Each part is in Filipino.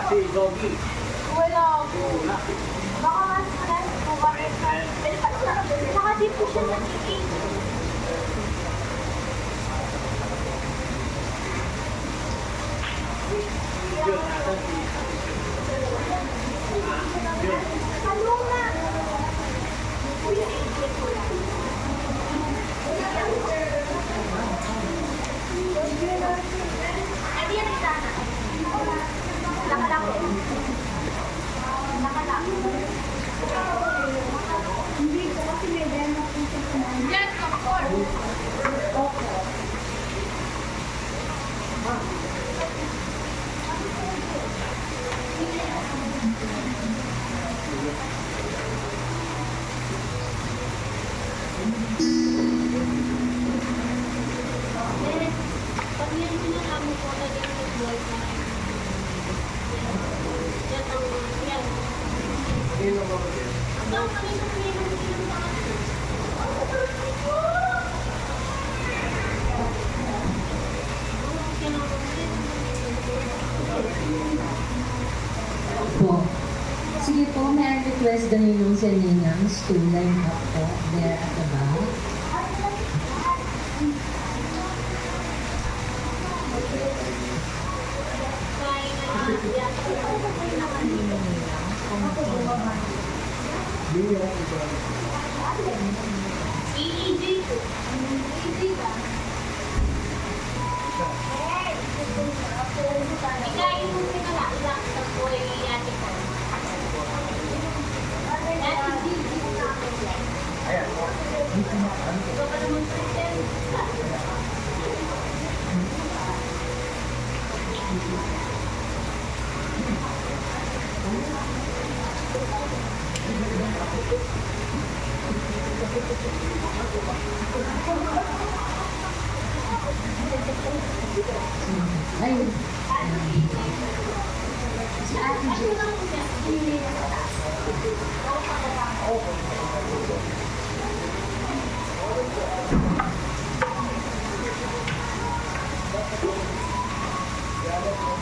Si Doggy. Wala po. Baka mas malas po. Bakit na? Nakadip po siya sa chicken. Ano na? Hindi yan sana. Nakalako. Nakalako. Hindi ko kasi may demo po siya. Yes, of course. Okay. Pag yan sinasama ko na din yung boy na yan ang yan. Ito, kanina pinag-inom sa akin. Po. Sige po, may request din yung sa Ninangs to line up po there at the back. Ayun. Si Ate J. Hello po.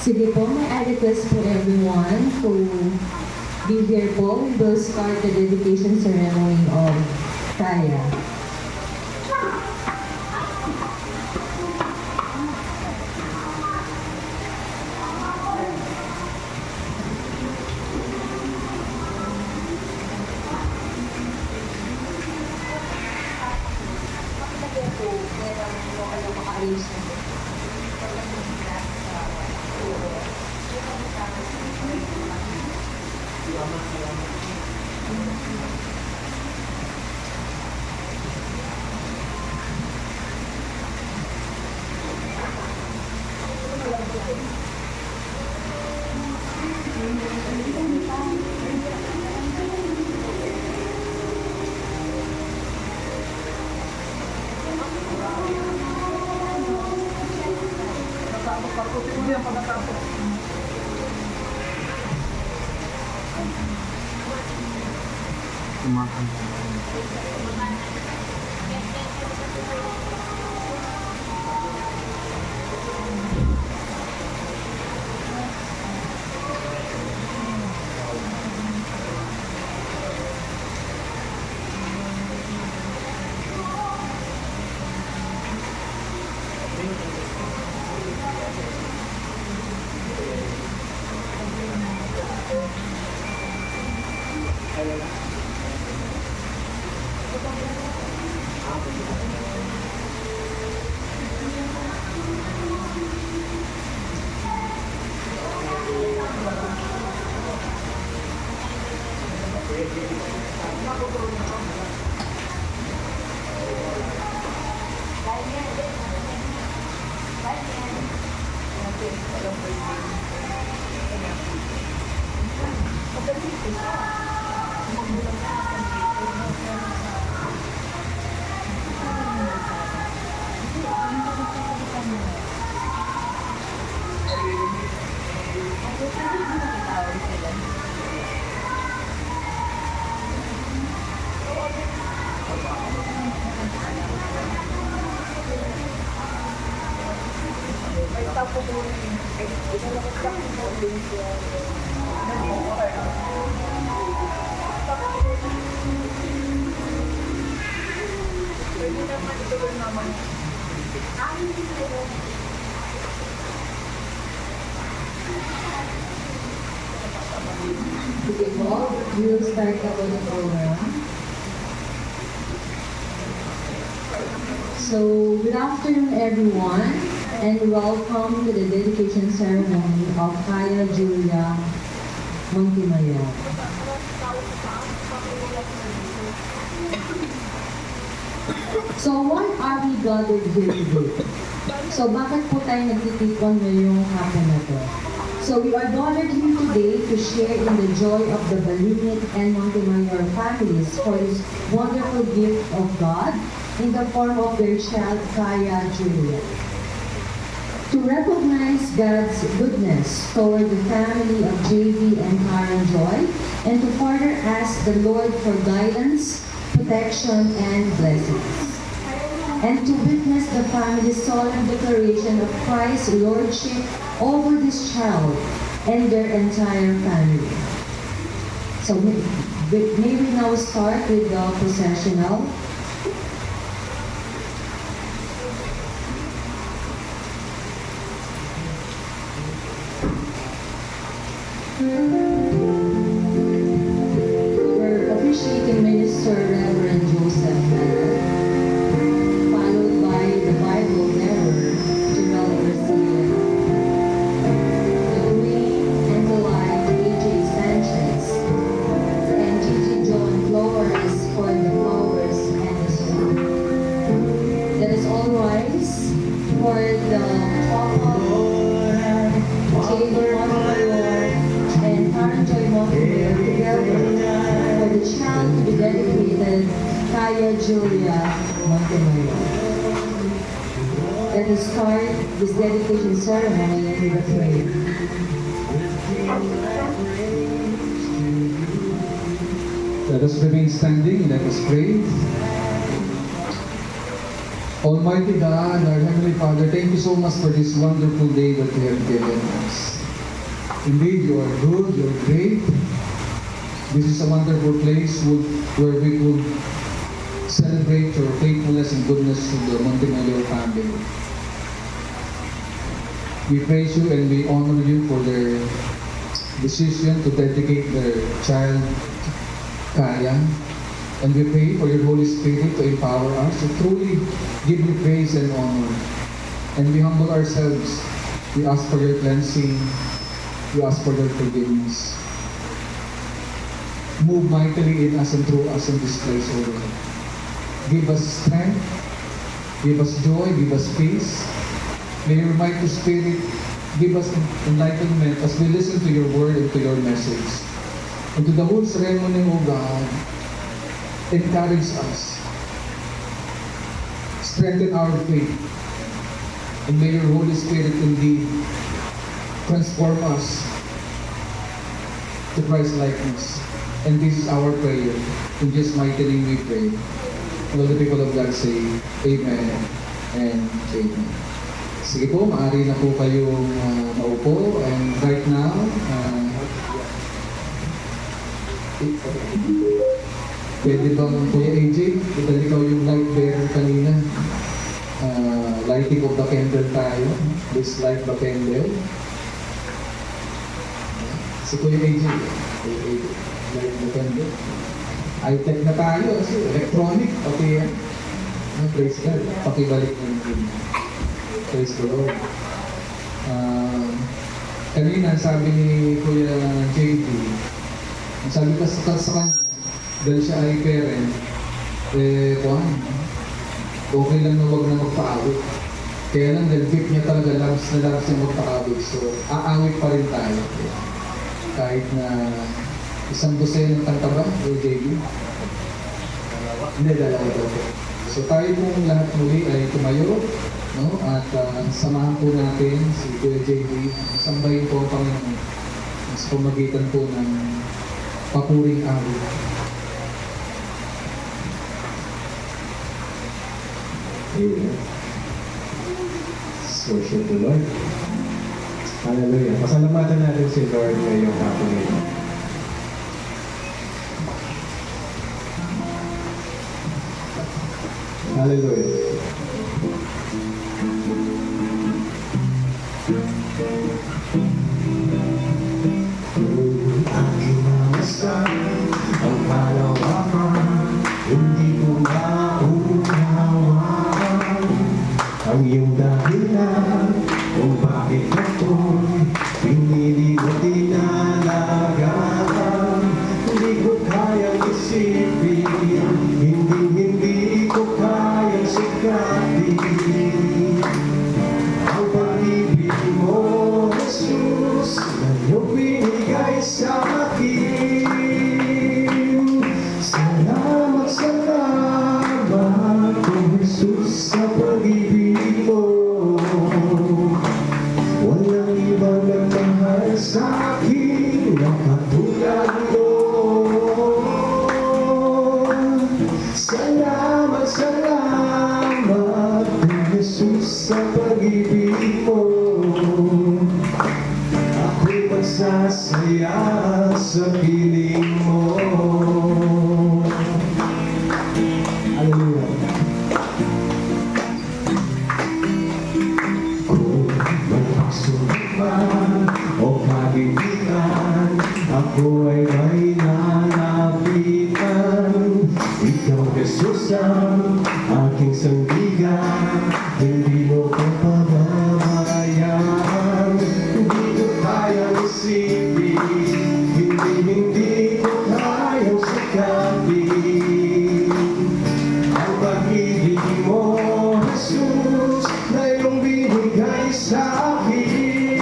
Sige po, may I request for everyone to be here po. We will start the dedication ceremony of Kaya. Kumakan. Sige po, we will start na po the program. So, good afternoon everyone, and welcome to the dedication ceremony of Kaya Julia Montemayor. So, why are we gathered here today? So, bakit po tayo nagtitipon ngayong hapon na to? So, we are gathered here today to share in the joy of the Balinit and Montemayor families for this wonderful gift of God in the form of their child, Kaya Julia. To recognize God's goodness toward the family of JV and Karen Joy, and to further ask the Lord for guidance, protection, and blessings. And to witness the family's solemn declaration of Christ's Lordship over this child and their entire family. So may we now start with the processional. We're officiating Minister Reverend Joseph Miller, followed by the Bible bearer, Joel Garcia, the Queen and the Light, AJ Sanchez, and Gigi John Flores for the flowers and the song. Let us all rise for the top of J.B. Montemayor and Karen Joy Montemayor together for the child to be dedicated, Kaya Julia Montemayor. Let us start this dedication ceremony with a prayer. Let us remain standing, let us pray. Almighty God, our Heavenly Father, thank you so much for this wonderful day that you have given us. Indeed, you are good, you are great. This is a wonderful place where we could celebrate your faithfulness and goodness to the Montemayor family. We praise you and we honor you for their decision to dedicate their child, Kaya. And we pray for your Holy Spirit to empower us to truly give you praise and honor. And we humble ourselves. We ask for your cleansing, We ask for their forgiveness. Move mightily in us and through us in this place, O Lord. Give us strength, give us joy, give us peace. May your mighty spirit give us enlightenment as we listen to your word and to your message. And to the whole ceremony, O God, encourage us. Strengthen our faith. And may your Holy Spirit indeed transform us to Christ's likeness. And this is our prayer. In Jesus' mighty name we pray. And all the people of God say, Amen and Amen. Sige po, maaari na po kayong maupo. And right now, pwede bang Kuya AJ, dahil ikaw yung light bearer kanina, lighting of the candle tayo. Please light the candle. Si Kuya AJ, light the candle. High-tech na tayo kasi electronic, okay yan. Praise God, pakibalik ng yun. Praise the Lord. Kanina, sabi ni Kuya JD, sabi ko sa kanya, dahil siya ay parent, okay lang na huwag na magpa-awit. Kaya lang, dahil gift niya talaga, labs na labs niya magpa-awit. So, aawit pa rin tayo. Kahit na isang dosen ng kanta ba, o JD? Hindi, dalawa daw po. So, tayo pong lahat muli ay tumayo, no? At samahan po natin si Kuya JD. Sambahin po ang Panginoon sa pamagitan po ng papuring awit. Amen. Let's worship the Lord. Hallelujah. Pasalamatan natin si Lord ngayong hapon ito. Hallelujah. Aking mamasdan ang kalawakan, hindi ko maunawaan ang iyong dahilan kung bakit ako'y pinili mo tinalagaan. Hindi ko kayang isipin, hindi ko kayang sikatin ang pag-ibig mo, Jesus, na iyong binigay sa akin. Salamat, salamat, oh Jesus, sa pag-ibig mo. Walang ibang nagmahal sa akin na katulad mo. Salamat, salamat, oh Jesus, sa pag-ibig mo. Ako'y magsasaya sa piling mo. Hallelujah. Kung may pagsulit man o kaibigan, ako ay may nalapitan. Ikaw, Jesus, ang aking sandigan, hindi mo ko pababayaan. Hindi ko kayang isipin, hindi ko kayang sikapin ang pag-ibig mo, Jesus, na iyong binigay sa akin.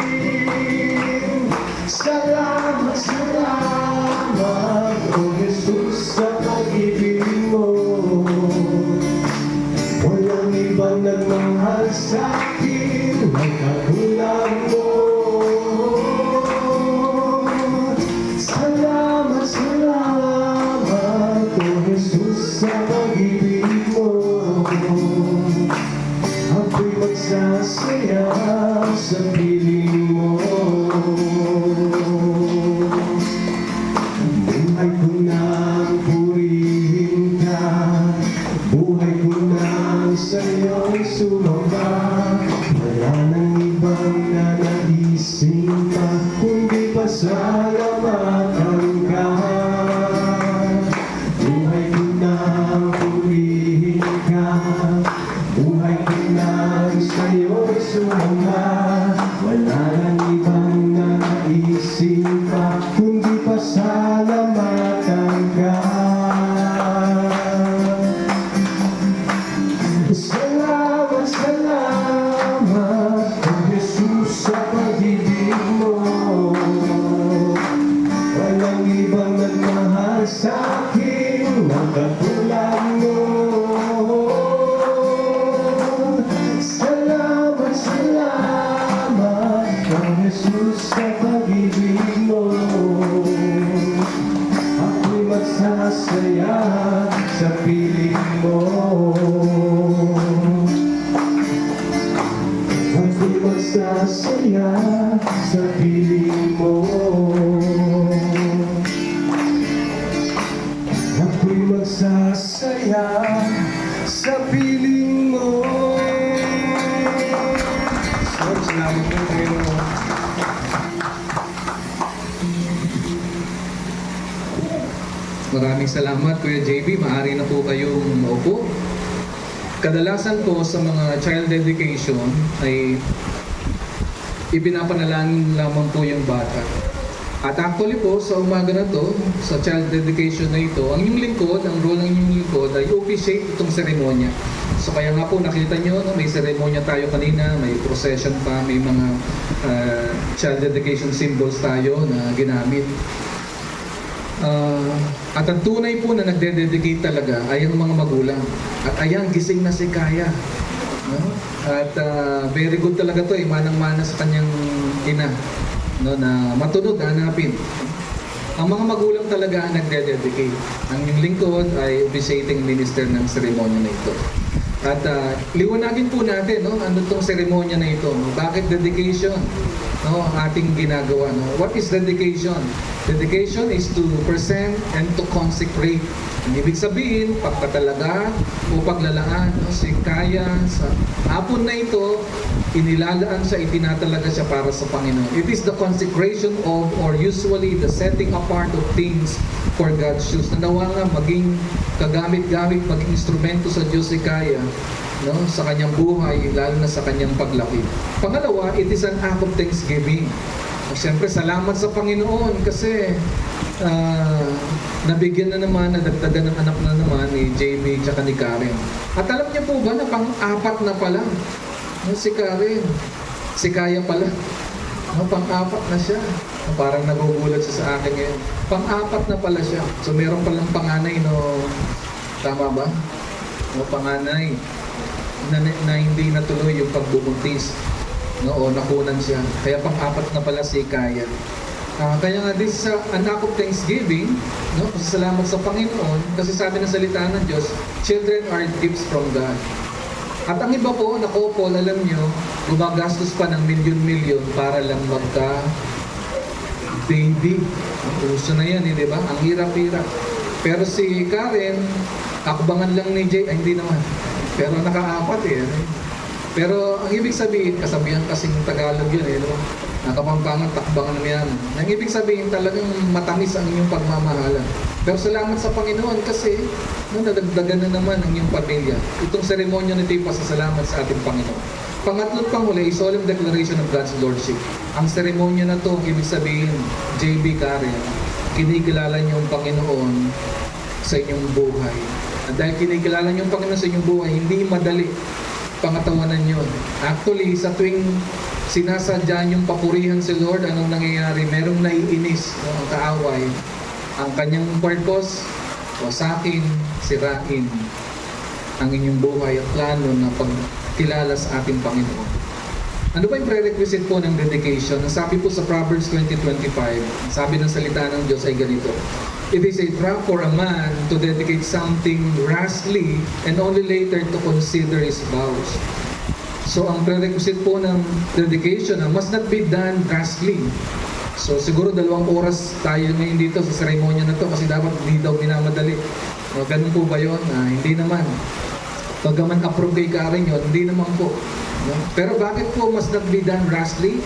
Salamat, salamat, oh Jesus, sa pag-ibig mo. Walang ibang nagmahal sa akin na katulad mo. Salamat, salamat, oh Jesus, sa pag-ibig mo. Ako'y magsasaya sa piling mo. Buhay ko nang purihin ka, buhay ko nang sa'yo'y sumamba. Wala nang ibang nanaisin pa, kundi pasalamatan ka. Buhay ko nang purihin ka, buhay ko nang sa'yo'y sumamba. Wala nang ibang nanaisin Jesus, sa pag-ibig mo ako'y magsasaya sa piling mo. Ako'y magsasaya sa piling mo. Ako'y magsasaya sa piling mo. Lord, salamat po tayo. Maraming salamat, Kuya JB. Maaari na po kayong maupo. Kadalasan po sa mga child dedication ay ipinapanalangin lamang po yung bata. At actually po, sa umaga na to, sa child dedication na ito, ang inyong lingkod, ang role ng inyong lingkod ay officiate itong seremonya. So kaya nga po nakita nyo, no, may seremonya tayo kanina, may procession pa, may mga child dedication symbols tayo na ginamit. At ang tunay po na nagde-dedicate talaga ay ang mga magulang. At ayan, gising na si Kaya. No? At very good talaga to, manang-mana sa kanyang ina. No, na matunod, hanapin. Ang mga magulang talaga ang nagde-dedicate. Ang yung lingkod ay officiating minister ng seremonya na ito. At liwanagin po natin, no, ano itong seremonya na ito. No? Bakit dedication? No, ang ating ginagawa. No? What is dedication? Dedication is to present and to consecrate. Ang ibig sabihin, pagkatalaga o paglalaan. No? Si Kaya, sa hapon na ito, inilalaan siya, itinatalaga siya para sa Panginoon. It is the consecration of, or usually the setting apart of things for God's use. Nanawa nga maging kagamit-gamit, maging instrumento sa Diyos si Kaya, no, sa kanyang buhay, lalo na sa kanyang paglaki. Pangalawa, it is an act of thanksgiving. Siyempre, salamat sa Panginoon kasi nabigyan na naman, nadagdagan ng anak na naman ni JB at ni Karen. At alam niyo po ba na pang-apat na pala? No, si Karen, si Kaya pala. No, pang-apat na siya. No, parang nagugulat siya sa akin ngayon. Pang-apat na pala siya. So meron palang panganay, no, tama ba? No, panganay na hindi natuloy yung pagbubuntis. No, o nakunan siya. Kaya pang-apat na pala si Kaya. Kaya nga this is an act of thanksgiving, no? Pasasalamat sa Panginoon kasi sabi ng salita ng Diyos, children are gifts from God. At ang iba po, na couple, alam nyo, gumagastos pa ng milyon-milyon para lang magka-baby. Uso na yan, di ba? Ang hirap-hirap. Pero si Karen, akbangan lang ni Jay, ay hindi naman. Pero nakaapat eh. Pero ang ibig sabihin, kasabihan kasing Tagalog yun eh, no? Nakapampangan, takbangan na yan. Ang ibig sabihin, talagang matamis ang inyong pagmamahalan. Pero salamat sa Panginoon kasi nadagdagan na naman ang iyong pamilya. Itong seremonya na ito yung pasasalamat sa ating Panginoon. Pangatlo't panghuli, solemn declaration of God's Lordship. Ang seremonya na ito, ibig sabihin, JB Karen, kinikilala niyo ang Panginoon sa inyong buhay. At dahil kinikilala niyo ang Panginoon sa inyong buhay, hindi madali pangatawanan yun. Actually, sa tuwing sinasadya yung papurihan si Lord, anong nangyayari? Merong naiinis, no, ang kaaway. Ang kanyang purpose, wasakin, sirain ang inyong buhay at plano na pagkilala sa ating Panginoon. Ano ba yung prerequisite po ng dedication? Ang sabi po sa Proverbs 20:25, sabi ng salita ng Diyos ay ganito, it is a trap for a man to dedicate something rashly and only later to consider his vows. So ang prerequisite po ng dedication must not be done rashly. So siguro 2 oras tayo ngayon dito sa seremonya na to kasi dapat hindi daw minamadali. No, ganun po ba yun? Hindi naman. Pagkaman approve kay Karen yun, hindi naman po. No? Pero bakit po must not be done rashly?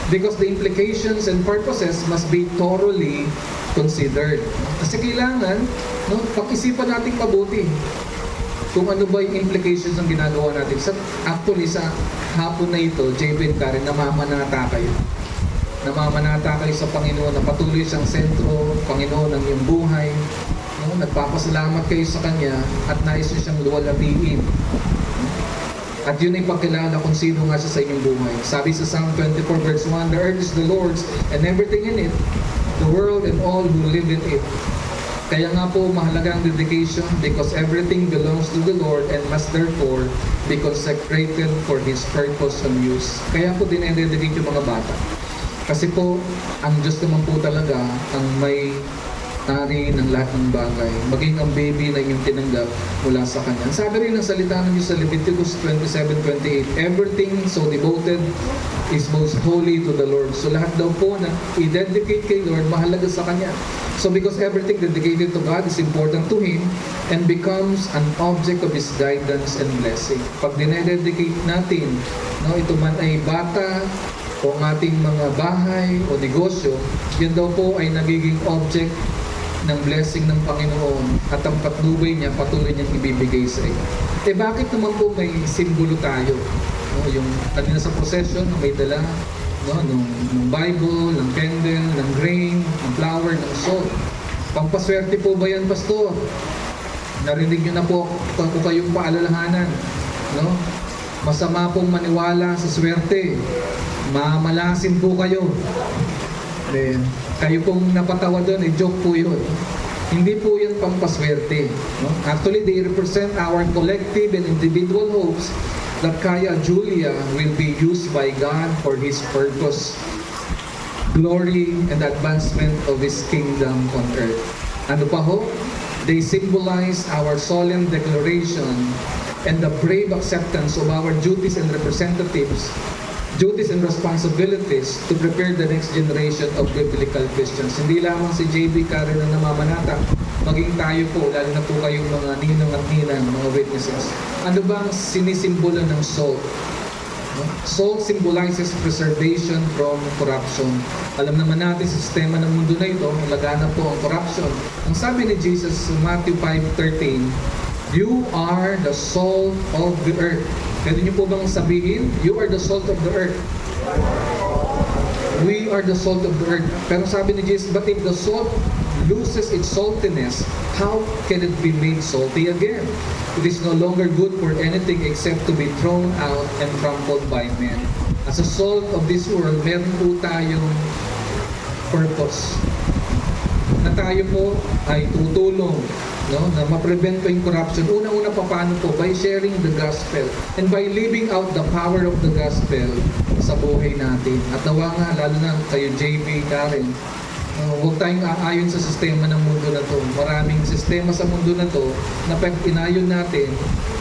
Because the implications and purposes must be thoroughly considered. Kasi kailangan, no, pag-isipan natin mabuti kung ano ba yung implications ng ginagawa natin. Actually, sa hapon na ito, JB and Karen, namamanata kayo. Namamanata kayo sa Panginoon, na patuloy siyang sentro, Panginoon ng iyong buhay. No? Nagpapasalamat kayo sa Kanya at nais niyo siyang luwalhatiin. At yun ay pagkilala kung sino nga siya sa inyong buhay. Sabi sa Psalm 24 verse 1, the earth is the Lord's and everything in it, the world and all who live in it. Kaya nga po mahalaga ang dedication because everything belongs to the Lord and must therefore be consecrated for His purpose and use. Kaya po dinededicate yung mga bata. Kasi po, ang Diyos naman po talaga ang may ari ng lahat ng bagay. Maging ang baby na inyong tinanggap mula sa Kanya. Ang sabi rin ng salita ng Diyos sa Leviticus 27:28, everything so devoted is most holy to the Lord. So lahat daw po na i-dedicate kay Lord, mahalaga sa Kanya. So because everything dedicated to God is important to Him and becomes an object of His guidance and blessing. Pag dinededicate natin, no, ito man ay bata, o ang ating mga bahay o negosyo, yun daw po ay nagiging object ng blessing ng Panginoon at ang patnubay niya patuloy niyang ibibigay sa iyo. Eh bakit naman po may simbolo tayo? No, yung kanina sa procession, may dala no, ng Bible, ng candle, ng grain, ng flour, ng salt. Pampaswerte po ba yan, Pastor? Narinig niyo na po kung kayong paalalahanan. No? Masama pong maniwala sa swerte. Mamalasin po kayo. Then, kayo pong napatawa doon, joke po yun. Hindi po yan pampaswerte. No? Actually, they represent our collective and individual hopes that Kaya Julia will be used by God for His purpose, glory, and advancement of His kingdom on earth. Ano pa ho? They symbolize our solemn declaration and the brave acceptance of our duties and responsibilities to prepare the next generation of biblical Christians. Hindi lamang si JB Karen ang namamanata, maging tayo po, lalo na po kayong mga ninong at ninang, mga witnesses. Ano bang sinisimbolo ng salt? Salt symbolizes preservation from corruption. Alam naman natin sa sistema ng mundo na ito, laganap po ang corruption. Ang sabi ni Jesus sa Matthew 5:13, you are the salt of the earth. Pwede niyo po bang sabihin, you are the salt of the earth? We are the salt of the earth. Pero sabi ni Jesus, but if the salt loses its saltiness, how can it be made salty again? It is no longer good for anything except to be thrown out and trampled by men. As a salt of this world, meron po tayong purpose. Na tayo po ay tutulong, no, na ma-prevent po yung corruption. Una-una pa paano po? By sharing the gospel and by living out the power of the gospel sa buhay natin. At nawa nga, lalo na kayo JB, Karen, huwag tayong aayon sa sistema ng mundo na to. Maraming sistema sa mundo na to na pag inayon natin,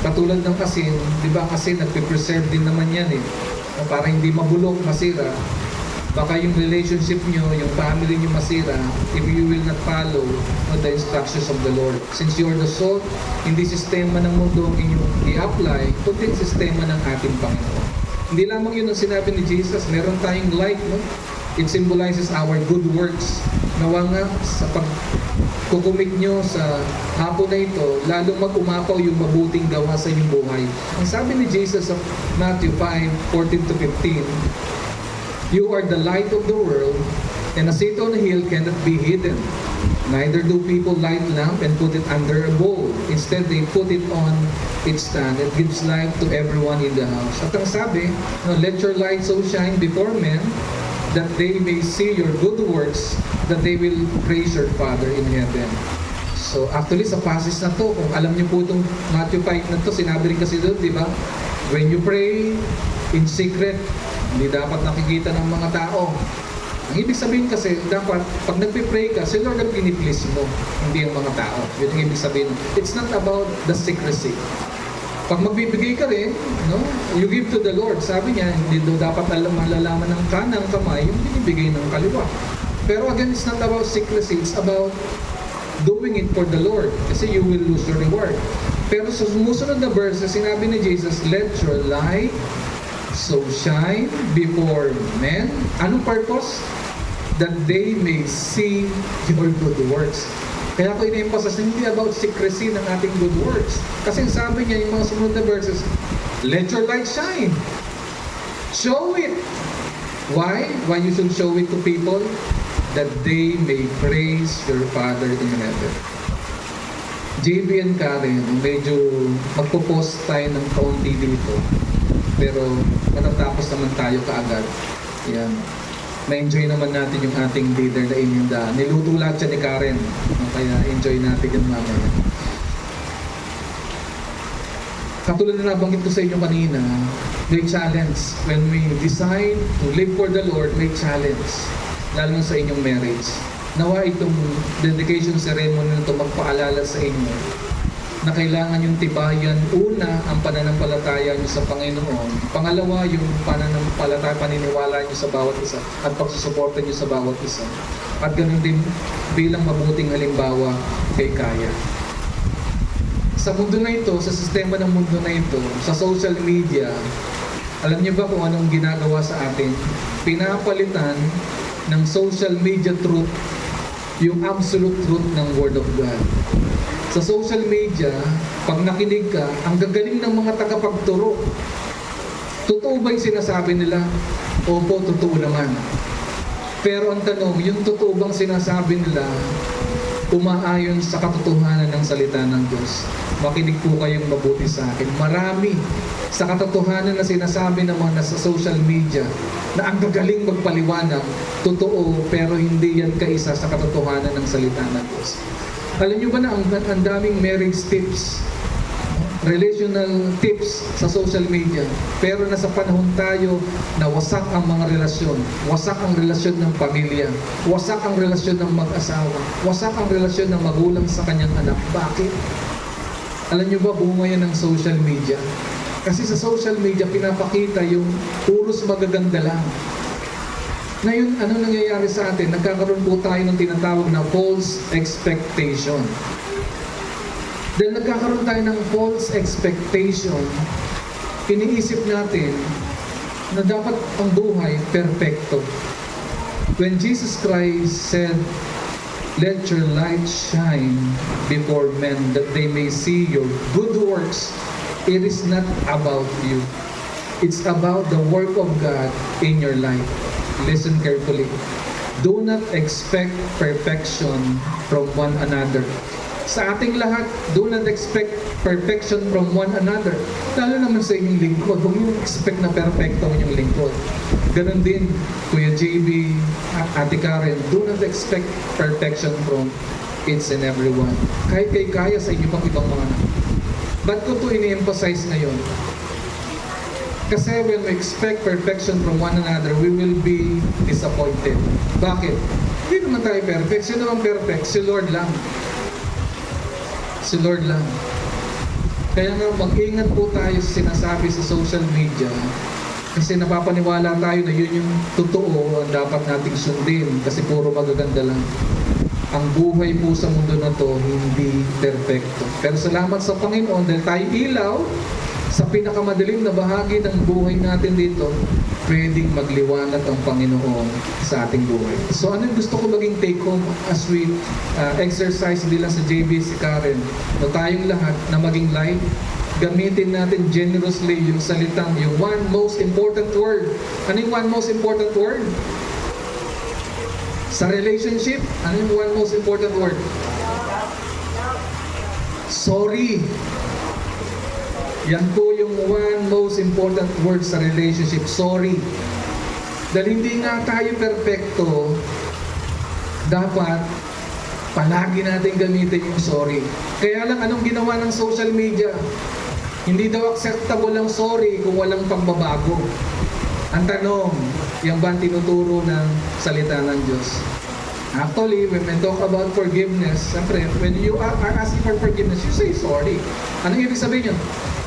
katulad ng asin, di ba kasi nagpe-preserve din naman yan eh. Para hindi mabulok, masira. Baka yung relationship nyo, yung family nyo masira if you will not follow the instructions of the Lord. Since you are the salt, hindi sistema ng mundo ang inyong i-apply, kundi sistema ng ating Panginoon. Hindi lamang yun ang sinabi ni Jesus, meron tayong light, no? It symbolizes our good works. Nawa nga sa pagkukumit nyo sa hapon na ito, lalong mag-umapaw yung mabuting gawa sa inyong buhay. Ang sabi ni Jesus sa Matthew 5:14-15, you are the light of the world, and a city on a hill cannot be hidden. Neither do people light lamp and put it under a bowl. Instead, they put it on its stand. It gives light to everyone in the house. At ang sabi, let your light so shine before men that they may see your good works, that they will praise your Father in heaven. So actually sa passage na to, kung alam niyo po itong Matthew 5 na to, sinabi rin kasi doon, di ba? When you pray in secret, hindi dapat nakikita ng mga tao. Ang ibig sabihin kasi, dapat pag nagpe-pray ka, si Lord ang piniplease mo, hindi ang mga tao. Yun ang ibig sabihin. It's not about the secrecy. Pag magbibigay ka rin, no, you give to the Lord. Sabi niya, hindi dapat malalaman ng kanang kamay yung binibigay ng kaliwa. Pero again, it's not about secrecy. It's about doing it for the Lord. Kasi you will lose your reward. Pero sa sumusunod na verses, sinabi ni Jesus, let your light so shine before men. Anong purpose? That they may see your good works. Kaya ko in-emphasize, hindi about secrecy ng ating good works. Kasi sabi niya, yung mga sumunod na verses, let your light shine. Show it. Why? Why you should show it to people? That they may praise your Father in heaven. JB and Karen, medyo magpo-post tayo ng kaunti dito. Pero matatapos naman tayo kaagad. Yan. Na-enjoy naman natin yung ating leader na inyong daan. Niluto lahat siya ni Karen. Kaya enjoy natin yung mamaya. Katulad na nabanggit ko sa inyo kanina, may challenge. When we decide to live for the Lord, may challenge. Lalo na sa inyong marriage. Nawa itong dedication ceremony na ito magpaalala sa inyo na kailangan yung tibayan, una, ang pananampalataya nyo sa Panginoon. Pangalawa, yung pananampalataya, paniniwala nyo sa bawat isa at pagsusuporta nyo sa bawat isa. At ganun din bilang mabuting halimbawa kay Kaya. Sa mundo na ito, sa sistema ng mundo na ito, sa social media, alam niyo ba kung anong ginagawa sa atin? Pinapalitan ng social media truth yung absolute truth ng Word of God. Sa social media, pag nakinig ka, ang gagaling ng mga tagapagturo. Totoo ba yung sinasabi nila? Opo, totoo naman. Pero ang tanong, yung totoo bang sinasabi nila umaayon sa katotohanan ng salita ng Diyos? Makinig po kayong mabuti sa akin. Marami sa katotohanan na sinasabi ng mga nasa social media na ang gagaling magpaliwanag, totoo, pero hindi yan kaisa sa katotohanan ng salita ng Diyos. Alam niyo ba na ang daming marriage tips, relational tips sa social media, pero nasa panahon tayo na wasak ang mga relasyon, wasak ang relasyon ng pamilya, wasak ang relasyon ng mag-asawa, wasak ang relasyon ng magulang sa kanyang anak. Bakit? Alam niyo ba, bunga yan ng social media? Kasi sa social media, pinapakita yung puros magaganda lang. Ngayon, ano nangyayari sa atin? Nagkakaroon po tayo ng tinatawag na false expectation. Dahil nagkakaroon tayo ng false expectation, iniisip natin na dapat ang buhay perfecto. When Jesus Christ said, "Let your light shine before men that they may see your good works," it is not about you. It's about the work of God in your life. Listen carefully. Do not expect perfection from one another. Sa ating lahat, do not expect perfection from one another. Lalo naman sa inyong lingkod, huwag niyo expect na perfecto ang inyong lingkod. Ganon din, Kuya JB, Ate Karen, do not expect perfection from each and everyone. Kahit kay Kaya sa inyo pang ibang mga anak. Ba't ko ito ini-emphasize ngayon? Kasi when we expect perfection from one another, we will be disappointed. Bakit? Hindi naman tayo perfect. Sino naman perfect? Si Lord lang. Si Lord lang. Kaya nga mag-ingat po tayo sa sinasabi sa social media kasi napapaniwala tayo na yun yung totoo ang dapat nating sundin kasi puro magaganda lang. Ang buhay po sa mundo na to hindi perfecto. Pero salamat sa Panginoon dahil tayo ilaw sa pinakamadilim na bahagi ng buhay natin dito, pwedeng magliwanag ang Panginoon sa ating buhay. So ano yung gusto ko maging take home as we exercise hindi lang sa JB, si Karen, na tayong lahat na maging light, gamitin natin generously yung salitang, yung one most important word. Ano yung one most important word? Sa relationship, ano yung one most important word? Sorry. Yan po yung one most important word sa relationship, sorry. Dahil hindi nga tayo perfecto, dapat palagi natin gamitin yung sorry. Kaya lang, anong ginawa ng social media? Hindi daw acceptable ang sorry kung walang pagbabago. Ang tanong, yan ba ang tinuturo ng salita ng Diyos? Actually, when we talk about forgiveness, siyempre, when you are asking for forgiveness, you say sorry. Anong ibig sabihin yun?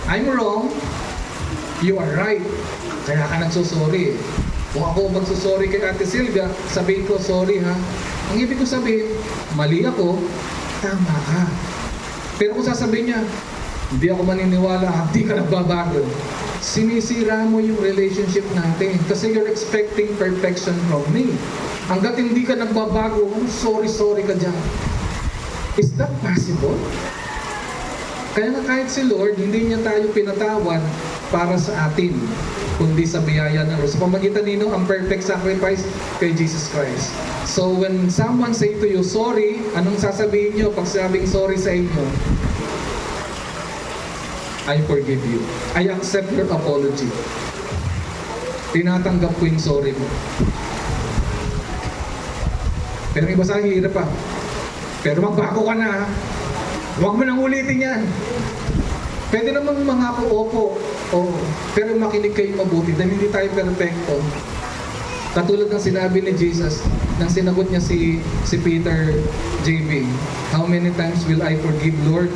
I'm wrong, you are right. Kaya ka nagsusorry. Kung ako magsusorry kay Ate Silvia, sabihin ko, sorry ha. Ang ibig ko sabihin, mali ako, tama ka. Pero kung sasabihin niya, hindi ako maniniwala, hindi ka nagbabago, sinisira mo yung relationship natin kasi you're expecting perfection from me. Hanggat hindi ka nagbabago, sorry ka dyan. Is that possible? Kaya na kahit si Lord, hindi niya tayo pinatawad para sa atin, kundi sa biyaya ng Lord. Sa pamagitan nino, ang perfect sacrifice kay Jesus Christ. So when someone say to you, sorry, anong sasabihin niyo pag sabing sorry sa inyo? I forgive you. I accept your apology. Tinatanggap ko yung sorry mo. Pero iba sa akin, hirap pa. Pero magbago ka na ha. Huwag mo nang ulitin yan. Pwede namang mangako, opo, oo. Pero makinig kayo mabuti dahil hindi tayo perfecto. Katulad ng sinabi ni Jesus, nang sinagot niya si Peter, JB, how many times will I forgive, Lord?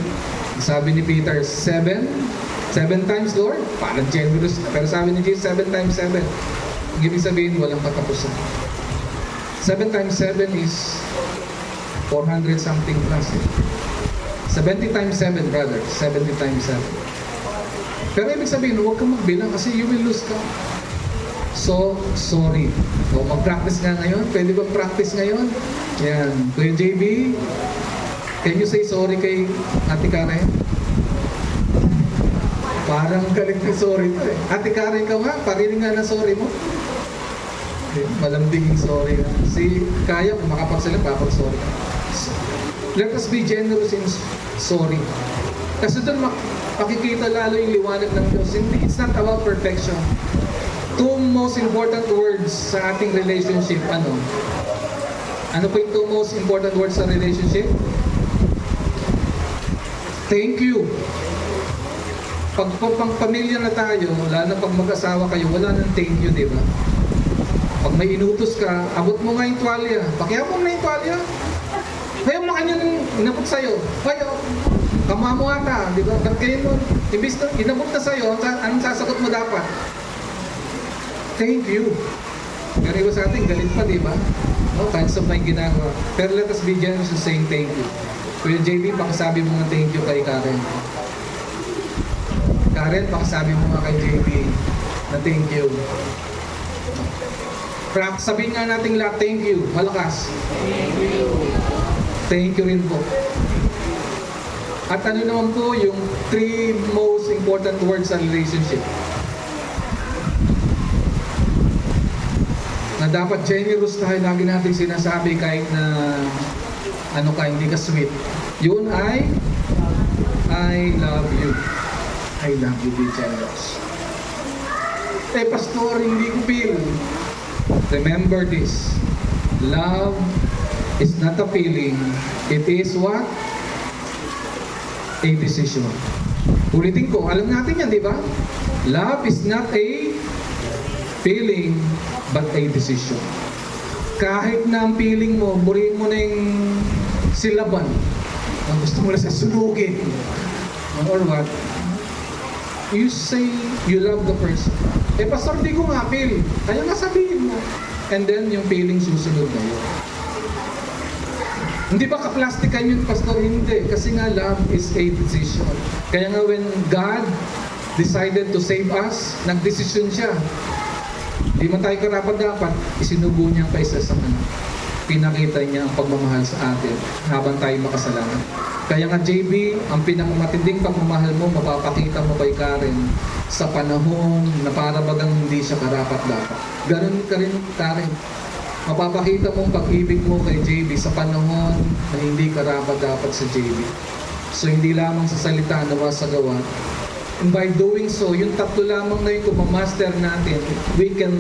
Sabi ni Peter, 7? 7 times, Lord? Parang generous. Pero sabi ni Jesus, 7 times 7. Ibig sabihin, walang katapusan. 7 times 7 is 400 something plus. 70 times 7, brother. 70 times 7. Pero ibig sabihin, huwag kang magbilang kasi you will lose count. So, sorry. O, mag-practice nga ngayon. Pwede bang practice ngayon? Yan. Kuya JB, can you say sorry kay Ate Karen? Parang galit na sorry to eh. Ate Karen ka nga, parinig nga na sorry mo. Okay, malambing sorry. Si Kaya, kung makapagsalang, papag-sorry. So, let us be generous in sorry. Kasi doon makikita lalo yung liwanag ng Diyos. It's not about perfection. Two most important words sa ating relationship, ano? Ano po yung two most important words sa relationship? Thank you. Pag pamilya na tayo, lalo na pag mag-asawa kayo, wala nang thank you, di ba? Pag may inutos ka, abot mo nga yung tuwalya. Pakiabot na yung tuwalya. Kaya mo kanyang inabot sa'yo. Kaya, kama mo ata, di ba? Ba't kayo mo, imbis na inabot na sa'yo, anong sasagot mo dapat? Thank you. Pero iba sa atin, galit pa, di ba? No, kahit sa may ginagawa. Pero let us be generous in saying thank you. Kuya JB, pakisabi mo nga thank you kay Karen. Karen, pakisabi mo nga kay JB na thank you. Sabihin nga natin lahat, thank you. Malakas. Thank you. Thank you rin po. At ano naman po yung 3 most important words sa relationship? Na dapat generous tayo, lagi natin sinasabi kahit na ano ka, hindi ka sweet. Yun ay I love you. I love you, be generous. Eh, pastor, hindi ko feel. Remember this. Love is not a feeling. It is what? A decision. Ulitin ko, alam natin yan, di ba? Love is not a feeling, but a decision. Kahit na ang feeling mo, buriin mo na yung silaban. Ang gusto mo na sa sunugin. Or what? You say you love the person. Eh, pastor, di ko nga feel. Kaya nga sabihin mo. And then, yung feeling susunod na yun. Hindi ba kaplastikan yun, pastor? Hindi. Kasi nga, love is a decision. Kaya nga, when God decided to save us, nagdesisyon siya. Di man tayo karapat-dapat, isinubo niya pa isa sa kanila. Pinakita niya ang pagmamahal sa atin habang tayo makasalanan. Kaya nga JB, ang pinakamatinding pagmamahal mo, mapapakita mo kay Karen sa panahon na para bagang hindi siya karapat-dapat. Ganun ka rin, Karen. Mapapakita mo ang pag-ibig mo kay JB sa panahon na hindi karapat-dapat sa JB. So hindi lamang sa salita, nawa sa gawa. And by doing so, yung tatlo lamang na yung kumamaster natin, we can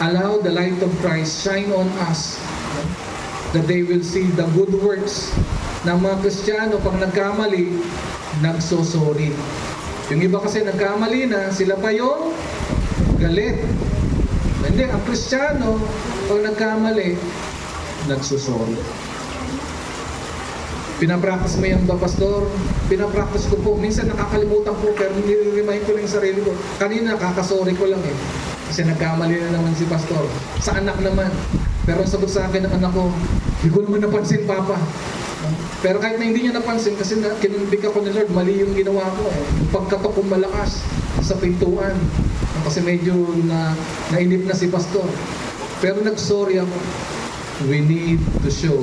allow the light of Christ shine on us, that they will see the good works ng mga Kristiyano. Pag nagkamali, nagsosorry. Yung iba kasi nagkamali na, sila pa yung galit. Hindi, ang Kristiyano, pag nagkamali, nagsosorry. Pinapractice mo yan ba, pastor? Pinapractice ko po. Minsan nakakalimutan ko, pero nire-remind ko lang yung sarili ko. Kanina, kakasorry ko lang eh. Kasi nagkamali na naman si pastor. Sa anak naman. Pero sagot sa akin ng anak ko, hindi ko naman napansin, Papa. Pero kahit na hindi niya napansin, kasi kinunbig ako ni Lord, mali yung ginawa ko eh. Yung pagkatok kong malakas sa pintuan. Kasi medyo nainip na si pastor. Pero nag-sorry ako. We need to show,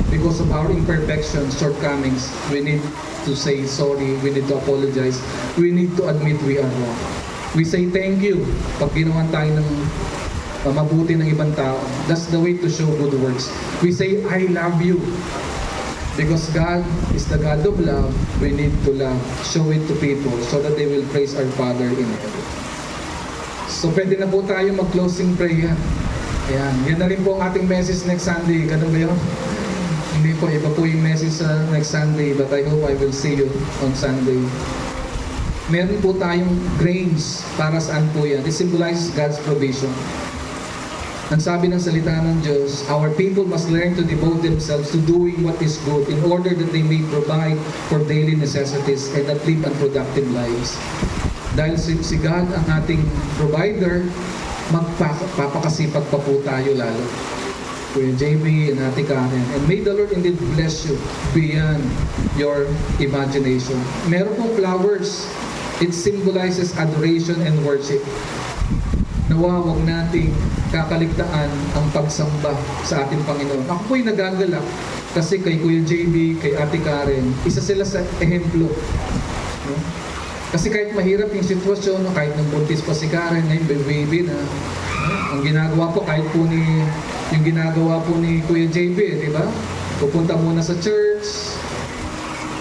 because of our imperfections, shortcomings, we need to say sorry, we need to apologize, we need to admit we are wrong. We say thank you pag ginawa tayo ng mabuti ng ibang tao. That's the way to show good works. We say, I love you. Because God is the God of love, we need to love, show it to people so that they will praise our Father in heaven. So pwede na po tayo mag-closing prayer. Ayan, yan na rin po ang ating message next Sunday. Ganun ba yun? Hindi po, iba po yung message sa next Sunday, but I hope I will see you on Sunday. Meron po tayong grains. Para saan po yan? It symbolizes God's provision. Ang sabi ng salita ng Diyos, our people must learn to devote themselves to doing what is good in order that they may provide for daily necessities and not live unproductive lives. Dahil si God ang ating provider, magpapakasipag pa po tayo lalo. Kuya JB and Ate Karen. And may the Lord indeed bless you beyond your imagination. Meron pong flowers. It symbolizes adoration and worship. Nawa, wag nating kakaligtaan ang pagsamba sa ating Panginoon. Ako po'y nagagalak kasi kay Kuya JB, kay Ate Karen, isa sila sa ehemplo. No? Kasi kahit mahirap yung sitwasyon, kahit nung buntis pa si Karen, ngayon baby na, ang ginagawa po kahit po yung ginagawa po ni Kuya JB, di ba? Pupunta muna sa church,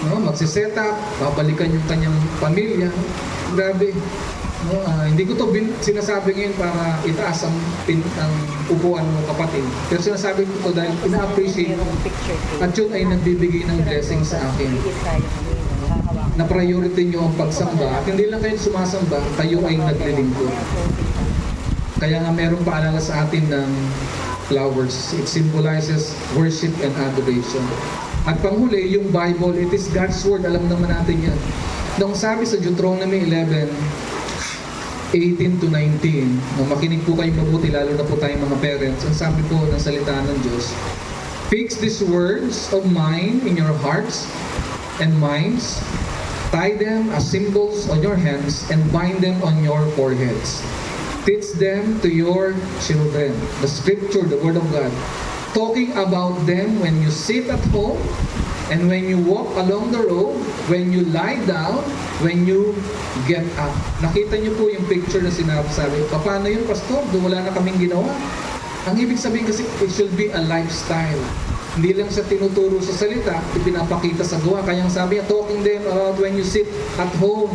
no? Magsiset up, babalikan yung kanyang pamilya. Grabe. No, hindi ko to sinasabi ngayon para itaas ang upuan mo kapatid. Pero sinasabi ko to dahil ina-appreciate at yun ay nagbibigay ng blessing sa akin. Na priority nyo ang pagsamba at hindi lang kayo sumasamba, kayo ay naglilingkod. Kaya nga meron paalala sa atin ng flowers. It symbolizes worship and adoration. At panghuli, yung Bible, it is God's Word. Alam naman natin yan. Nung sabi sa Deuteronomy 11:18 to 19, nung makinig po kayong mabuti, lalo na po tayong mga parents, ang sabi po ng salita ng Diyos, fix these words of mine in your hearts and minds, tie them as symbols on your hands, and bind them on your foreheads. Teach them to your children, the scripture, the word of God, talking about them when you sit at home, and when you walk along the road, when you lie down, when you get up. Nakita niyo po yung picture na sinasabi. Paano yun, Pastor? Wala na kaming ginawa. Ang ibig sabihin kasi, it should be a lifestyle. Hindi lang siya tinuturo sa salita, ipinapakita sa gawa. Kaya ang sabi niya, talking them about when you sit at home.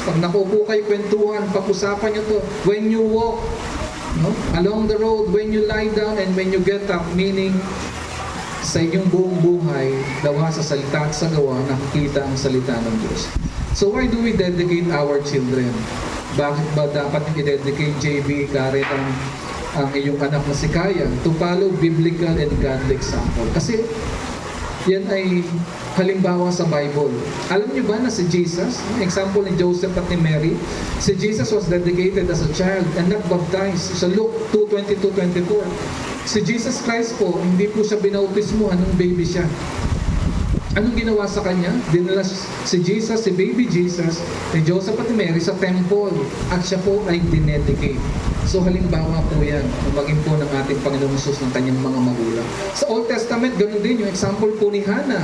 Pag nakupo kayo kwentuhan, pag-usapan niyo to. When you walk, no? Along the road, when you lie down, and when you get up, meaning sa inyong buong buhay, dawa sa salita at sa gawa, nakikita ang salita ng Diyos. So why do we dedicate our children? Bakit ba dapat i-dedicate JB, Karen, ang iyong anak na si Kaya to follow biblical and godly example? Kasi yan ay halimbawa sa Bible. Alam niyo ba na si Jesus, example ni Joseph at ni Mary, si Jesus was dedicated as a child and not baptized. Sa Luke 2:22-24. Si Jesus Christ po, hindi po siya binautismuhan nung baby siya. Anong ginawa sa kanya? Dinala si Jesus, si baby Jesus, ni Joseph at ni Mary sa temple at siya po ay dinedicate. So halimbawa po yan, maging po ng ating Panginoon Jesus ng kanyang mga magulang. Sa Old Testament, ganoon din yung example po ni Hannah.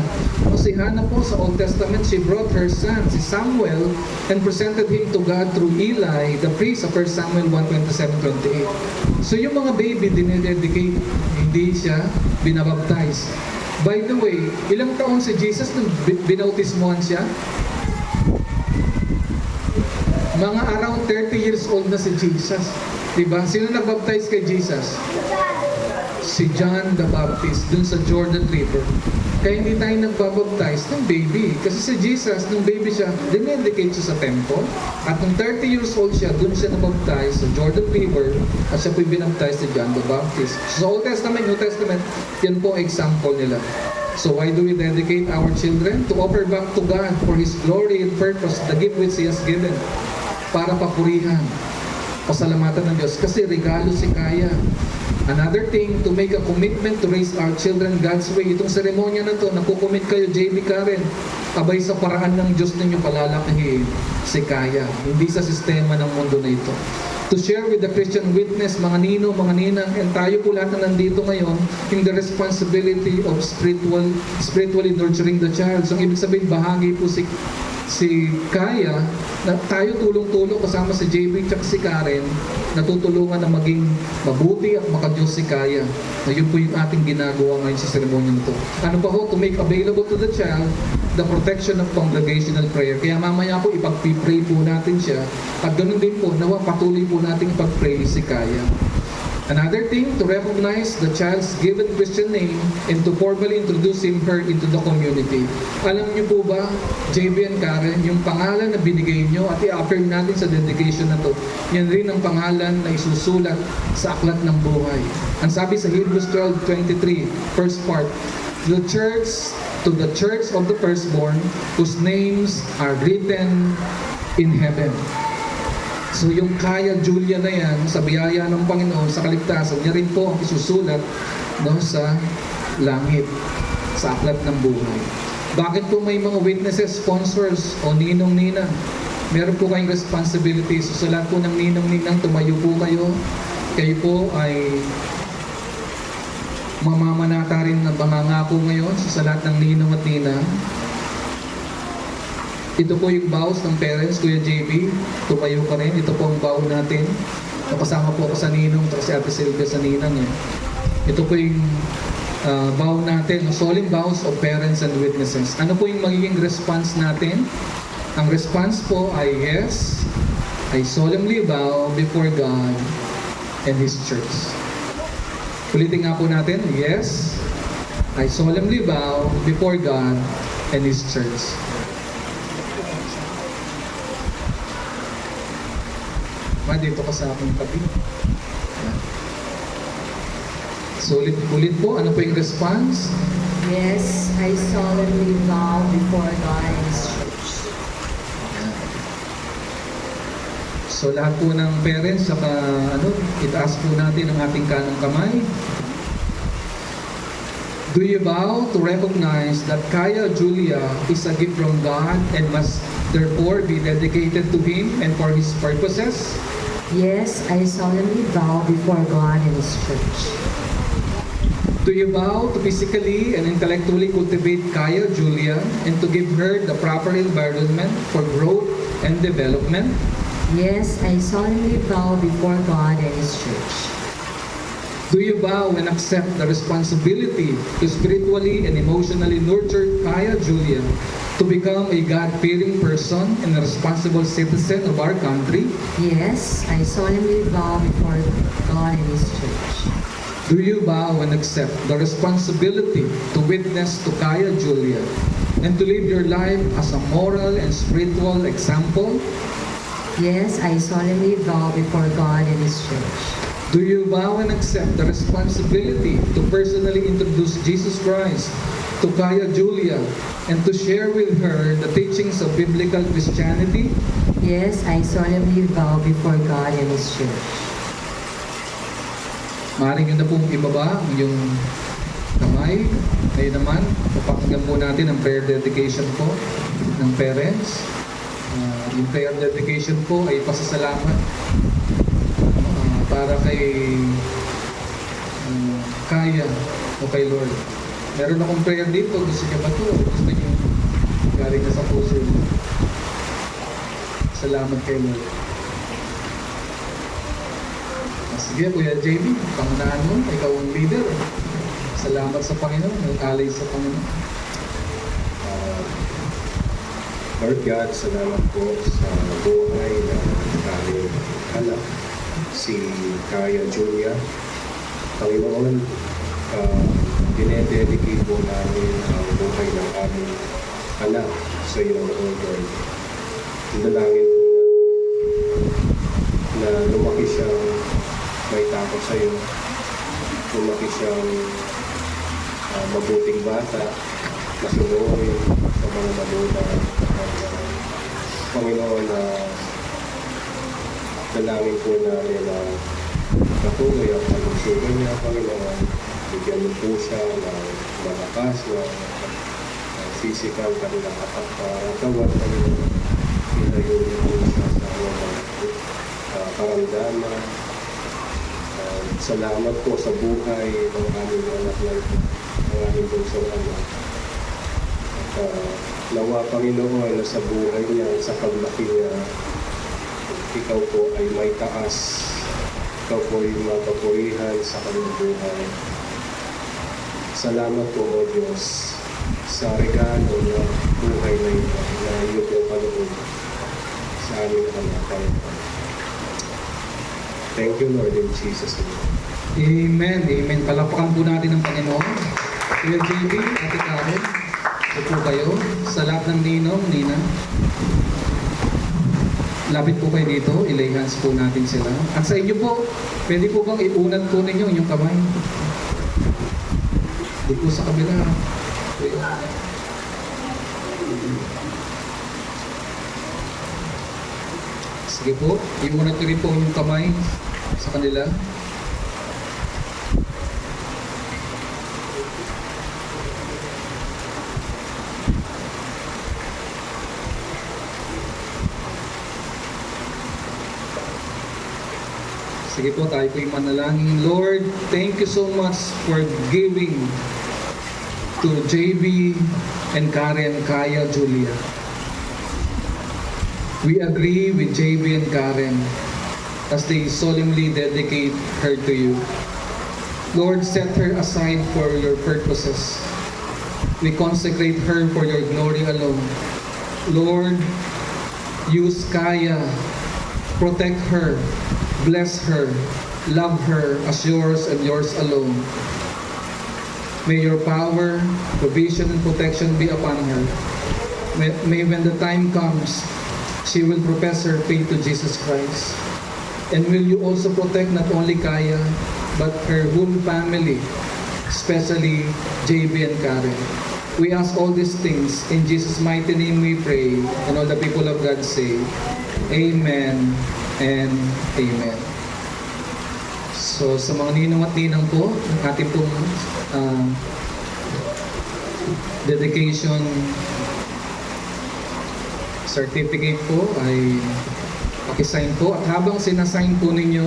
O si Hannah po sa Old Testament, she brought her son, si Samuel, and presented him to God through Eli, the priest of 1 Samuel 1:27-28. So yung mga baby, dinededicate, hindi siya binabaptize. By the way, ilang taon si Jesus nung binautismuhan siya? Mga around 30 years old na si Jesus. Diba? Sino nagbaptize kay Jesus? Si John the Baptist, dun sa Jordan River. Kaya hindi tayo nagbabaptize ng baby. Kasi si Jesus, nung baby siya, dinedicate siya sa temple. At nung 30 years old siya, dun siya nabaptize sa Jordan River. At siya po'y binaptize ni John the Baptist. So Old Testament, New Testament, yan po ang example nila. So why do we dedicate our children? To offer back to God for His glory and purpose, the gift which He has given. Para papurihan, pasalamatan ng Diyos. Kasi regalo si Kaya. Another thing, to make a commitment to raise our children God's way. Itong seremonya na to, nakukomit kayo, JB Karen, abay sa paraan ng Diyos ninyo palalakihin si Kaya. Hindi sa sistema ng mundo na ito. To share with the Christian witness, mga nino, mga ninang, and tayo po lahat na nandito ngayon, in the responsibility of spiritually nurturing the child. So, ibig sabihin, bahagi po si Kaya na tayo tulong-tulong kasama si JB at si Karen, natutulungan na maging mabuti at makadiyos si Kaya. Na yun po yung ating ginagawa ngayon sa seremonya nito. Ano pa ho? To make available to the child the protection of congregational prayer. Kaya mamaya po ipag-pray po natin siya at ganun din po, nawa patuloy po natin ipag-pray si Kaya. Another thing, to recognize the child's given Christian name and to formally introduce her into the community. Alam niyo po ba, JB and Karen, yung pangalan na binigay niyo at i-affirm natin sa dedication na to, yan rin ang pangalan na isusulat sa aklat ng buhay. Ang sabi sa Hebrews 12:23, first part, to the church of the firstborn, whose names are written in heaven. So yung Kaya Julia na yan, sa biyaya ng Panginoon, sa kaligtasan, niya rin po ang isusulat sa langit, sa aklat ng buhay. Bakit po may mga witnesses, sponsors, o ninong-ninang? Meron po kayong responsibility. So sa lahat po ng ninong-ninang, tumayo po kayo. Kayo po ay mamamanata rin na pangangako ngayon sa lahat ng ninong at ninang. Ito po yung vows ng parents, Kuya JB. Tumayo ka rin. Ito po ang vow natin. Nakasama po ako sa ninong at si Ate Silvia sa ninang. Ito po yung vow natin, solemn vows of parents and witnesses. Ano po yung magiging response natin? Ang response po ay yes, I solemnly vow before God and His church. Ulitin nga po natin, yes, I solemnly vow before God and His church. Dito ka sa aking tabi. So ulit po, ano po yung response? Yes, I solemnly vow before God and His church. So lahat po ng parents, saka itaas po natin ang ating kanang kamay. Do you vow to recognize that Kaya Julia is a gift from God and must therefore be dedicated to Him and for His purposes? Yes, I solemnly vow before God and His church. Do you vow to physically and intellectually cultivate Kaya Julia and to give her the proper environment for growth and development? Yes, I solemnly vow before God and His church. Do you vow and accept the responsibility to spiritually and emotionally nurture Kaya Julia to become a God-fearing person and a responsible citizen of our country? Yes, I solemnly vow before God and His church. Do you vow and accept the responsibility to witness to Kaya Julia and to live your life as a moral and spiritual example? Yes, I solemnly vow before God and His church. Do you vow and accept the responsibility to personally introduce Jesus Christ to Kaya Julia and to share with her the teachings of biblical Christianity? Yes, I solemnly vow before God and His church. Maaaring yun na pong ibaba ang iyong kamay. Ngayon naman, papakinggan po natin ang prayer dedication po ng parents. Yung prayer dedication po ay pasasalamat para kay Kaya o kay Lord. Meron akong prayer dito. Gusto niya ba ito? Gusto niyo galing na sa puso niyo? Salamat kay Lord. Sige, Kuya JB, pangunahan mo. Ikaw ang leader. Salamat sa Panginoon. Nag-alay sa Panginoon. Lord God, salamat po sa buhay ng aming anak, si Kaya Julia. Panginoon, dinededicate po namin ang buhay ng aming anak sa iyo, O Lord. Dalangin po na lumaki siyang may takot sa iyo, lumaki siyang mabuting bata, masunurin sa mga magulang. Panginoon, dalangin po namin na patuloy ang pagsusugan niya, Panginoon. Bigyan mo po siya ng malakas na physical kanilang katawan, Panginoon. Ilayo niyo po siya sa mga karamdaman. Salamat po sa buhay ng aming anak na ito, ang aming bunsong anak. At Nawa, Panginoon, na sa buhay niya, sa paglaki niya, ikaw po ay may taas. Ikaw po ay mapapurihan sa kanyang buhay. Salamat po, O Diyos, sa regalo na buhay na ito na iyo po kaloob sa aming anak. Thank you, Lord, in Jesus' name. Amen. Amen. Palapakan po natin ang Panginoon. Kuya JB, Ate Karen, ito po kayo. Sa lahat ng ninong, nina. Lapit po kayo dito. Ilay hands po natin sila. At sa inyo po, pwede po bang iunat po ninyo inyong kamay? Di po sa kabila. Sige po, iunat nyo rin po inyong kamay sa kanila. Sige po, tayo po'y manalangin. Lord, thank you so much for giving to JB and Karen, Kaya, Julia. We agree with JB and Karen as they solemnly dedicate her to you. Lord, set her aside for your purposes. We consecrate her for your glory alone. Lord, use Kaya, protect her, bless her, love her as yours and yours alone. May your power, provision, and protection be upon her. May when the time comes, she will profess her faith to Jesus Christ. And will you also protect not only Kaya, but her whole family, especially JB and Karen. We ask all these things in Jesus' mighty name we pray, and all the people of God say, Amen and Amen. So sa mga ninong at ninang po, ang ating pong dedication certificate po ay pakisign po. At habang sinasign po ninyo,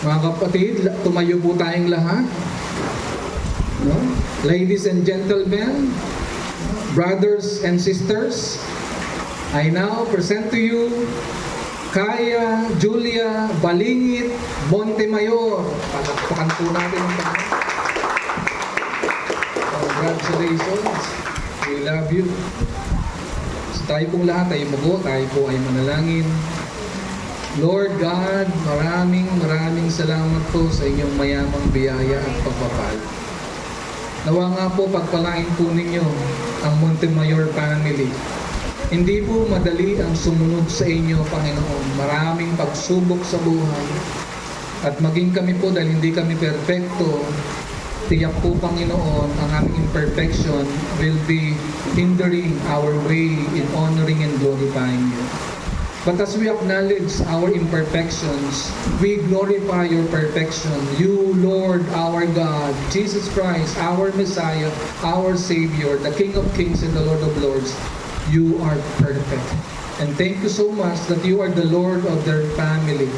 mga kapatid, tumayo po tayong lahat. No? Ladies and gentlemen, brothers and sisters, I now present to you Kaya, Julia, Balingit, Montemayor. Palakpakan po natin ang Panginoon. Congratulations. We love you. So tayo pong lahat ay mugo, tayo po ay manalangin. Lord God, maraming salamat po sa inyong mayamang biyaya at pagpapal. Nawa nga po pagpalain po ninyo ang Montemayor family. Hindi po madali ang sumunod sa inyo, Panginoon. Maraming pagsubok sa buhay. At maging kami po dahil hindi kami perfecto, tiyak po, Panginoon, ang aming imperfection will be hindering our way in honoring and glorifying you. But as we acknowledge our imperfections, we glorify your perfection. You, Lord, our God, Jesus Christ, our Messiah, our Savior, the King of Kings and the Lord of Lords, you are perfect. And thank you so much that you are the Lord of their family.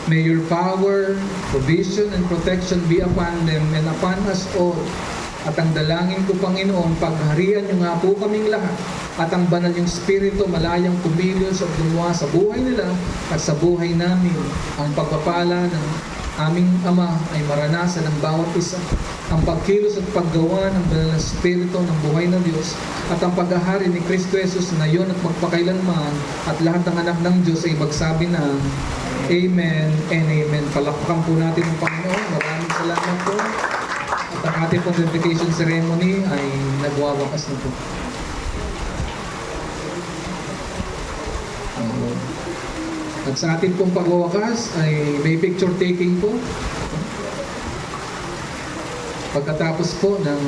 May your power, provision, and protection be upon them and upon us all. At ang dalangin ko, Panginoon, pagharian niyo nga po kaming lahat at ang banal yung Espiritu malayang kumilos at gumawa sa buhay nila at sa buhay namin. Ang pagpapala ng aming Ama ay maranasan ng bawat isa. Ang pagkilos at paggawa ng banal na Espiritu ng buhay ng Diyos at ang paghahari ni Kristo Jesus na yon at magpakailanman at lahat ng anak ng Diyos ay magsabi na Amen and Amen. Palakpakan po natin ang Panginoon. Maraming salamat po. At ang ating pong dedication ceremony ay nagwawakas na po. At sa ating pong pagwawakas ay may picture taking po. Pagkatapos po ng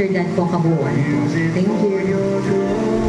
after that po, kabuuan po. Thank you.